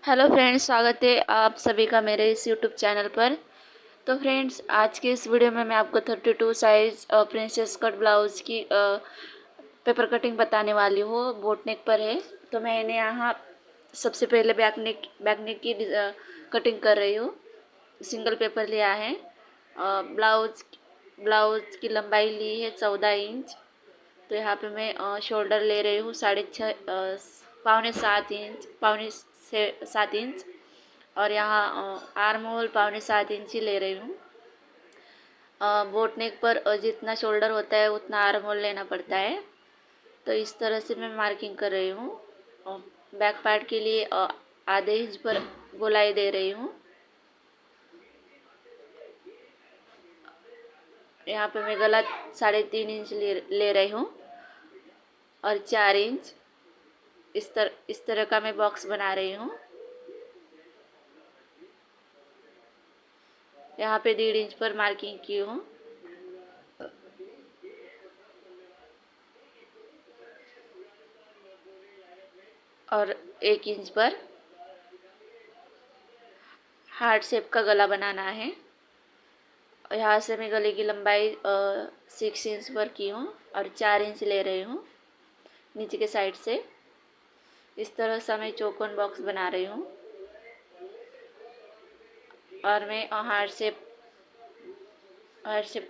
Hello friends, स्वागत है आप सभी का मेरे इस यूट्यूब चैनल पर। तो फ्रेंड्स, आज के इस वीडियो में मैं आपको 32 साइज़ प्रिंसेस कट ब्लाउज़ की पेपर कटिंग बताने वाली हूँ। बोट नेक पर है। तो मैंने यहाँ सबसे पहले बैक नेक की कटिंग कर रही हूँ। सिंगल पेपर लिया है। ब्लाउज ब्लाउज की लंबाई ली है 14 इंच। तो यहाँ पे मैं शोल्डर ले रही हूँ 6.5 पौने 7 इंच और यहाँ आर्म होल 6.25 इंच ही ले रही हूँ। बोट नेक पर जितना शोल्डर होता है उतना आर्म होल लेना पड़ता है। तो इस तरह से मैं मार्किंग कर रही हूँ। बैक पार्ट के लिए आधे इंच पर गोलाई दे रही हूँ। यहाँ पे मैं गला 3.5 इंच ले रही हूँ और 4 इंच इस तरह का मैं बॉक्स बना रही हूँ। यहाँ पे 1.5 इंच पर मार्किंग की हूँ। और 1 इंच पर हार्ट शेप का गला बनाना है। यहाँ से मैं गले की लंबाई 6 इंच पर की हूँ और 4 इंच ले रही हूँ नीचे के साइड से। इस तरह से मैं चौकोन बॉक्स बना रही हूँ और मैं हार्ट शेप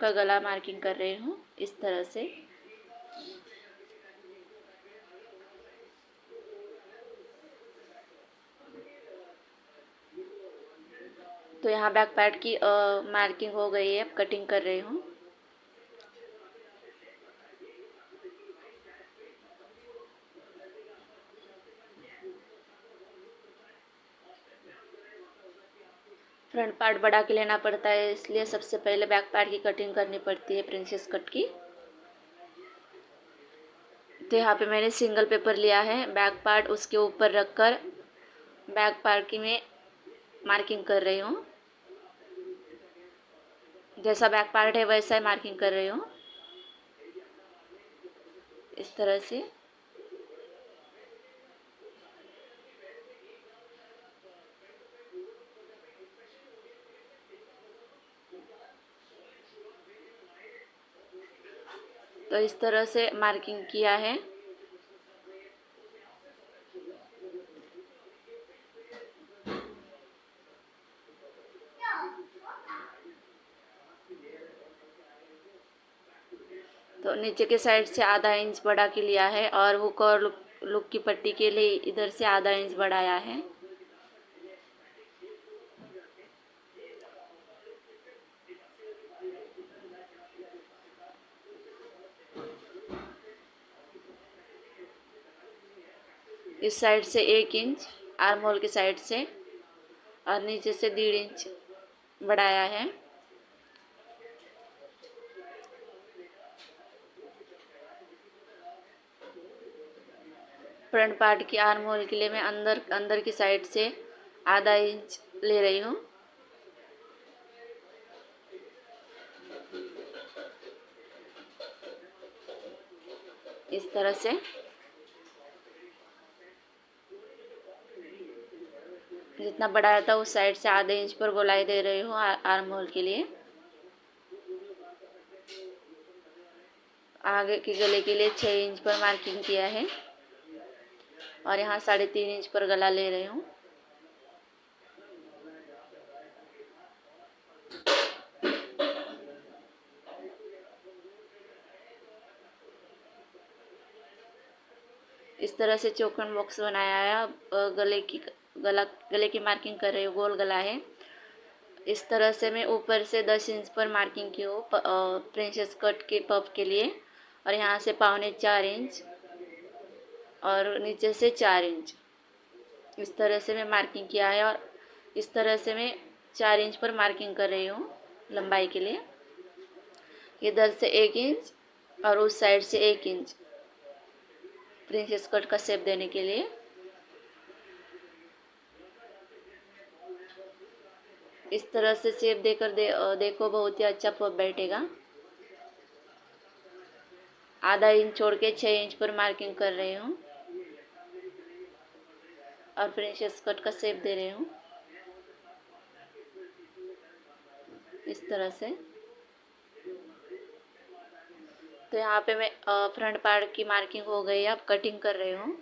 का गला मार्किंग कर रही हूँ इस तरह से। तो यहाँ बैक पार्ट की मार्किंग हो गई है। अब कटिंग कर रही हूँ। फ्रंट पार्ट बढ़ा के लेना पड़ता है, इसलिए सबसे पहले बैक पार्ट की कटिंग करनी पड़ती है प्रिंसेस कट की। तो यहाँ पे मैंने सिंगल पेपर लिया है। बैक पार्ट उसके ऊपर रखकर बैक पार्ट की मैं मार्किंग कर रही हूँ। जैसा बैक पार्ट है वैसा ही मार्किंग कर रही हूँ इस तरह से। तो इस तरह से मार्किंग किया है। तो नीचे के साइड से आधा इंच बढ़ा के लिया है और हुक और लुक की पट्टी के लिए इधर से आधा इंच बढ़ाया है। इस साइड से 1 इंच आर्म होल की साइड से और नीचे से 1.5 इंच बढ़ाया है। फ्रंट पार्ट की आर्म होल के लिए मैं अंदर की साइड से आधा इंच ले रही हूँ। इस तरह से जितना बढ़ाया था उस साइड से आधे इंच पर गोलाई दे रही हूँ आर्म होल के लिए। आगे के गले के लिए 6 इंच पर मार्किंग किया है और यहाँ 3.5 इंच पर गला ले रही हूँ। इस तरह से चौकोन बॉक्स बनाया है। अब गले की मार्किंग कर रही हूँ। गोल गला है। इस तरह से मैं ऊपर से 10 इंच पर मार्किंग की हूँ प्रिंसेस कट के पफ के लिए और यहाँ से 4.25 इंच और नीचे से 4 इंच इस तरह से मैं मार्किंग किया है। और इस तरह से मैं 4 इंच पर मार्किंग कर रही हूँ लंबाई के लिए। इधर से 1 इंच और उस साइड से 1 इंच प्रिंसेस कट का शेप देने के लिए। इस तरह से शेप देकर देखो, बहुत ही अच्छा पफ बैठेगा। आधा इंच छोड़ के 6 इंच पर मार्किंग कर रही हूँ और प्रिंसेस कट का शेप दे रही हूँ इस तरह से। तो यहाँ पे मैं फ्रंट पार्ट की मार्किंग हो गई है, अब कटिंग कर रही हूँ।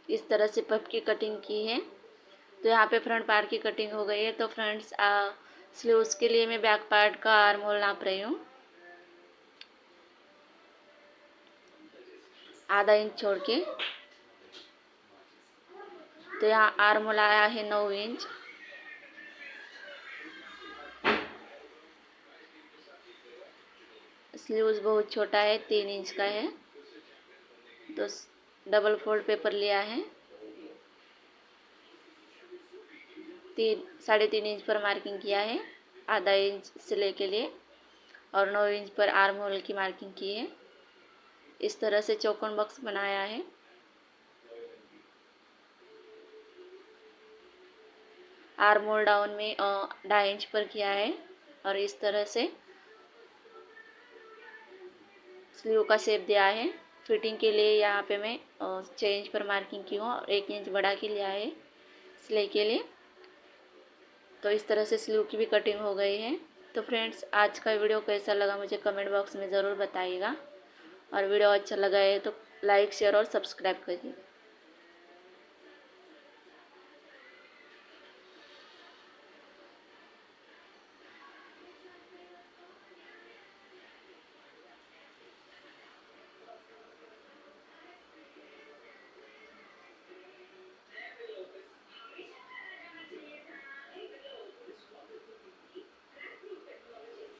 इस तरह से पफ की कटिंग की है। तो यहाँ पे फ्रंट पार्ट की कटिंग हो गई है। तो फ्रेंड्स स्लीव्स के लिए मैं बैक पार्ट का आर्म होल नाप रही हूँ, आधा इंच छोड़ के। तो यहाँ आर्म होल आया है 9 इंच। स्लीव्स बहुत छोटा है, 3 इंच का है। तो डबल फोल्ड पेपर लिया है, 3.5 इंच पर मार्किंग किया है, आधा इंच सिलाई के लिए, और 9 इंच पर आर्म होल की मार्किंग की है। इस तरह से चौकोन बॉक्स बनाया है। आर्म होल डाउन में 2.5 इंच पर किया है, और इस तरह से स्लीव का शेप दिया है। फिटिंग के लिए यहाँ पे मैं 6 इंच पर मार्किंग की हूँ और 1 इंच बढ़ा के लिया है सिलाई के लिए। तो इस तरह से स्लीव की भी कटिंग हो गई है। तो फ्रेंड्स, आज का वीडियो कैसा लगा मुझे कमेंट बॉक्स में ज़रूर बताइएगा, और वीडियो अच्छा लगा है तो लाइक शेयर और सब्सक्राइब करिए।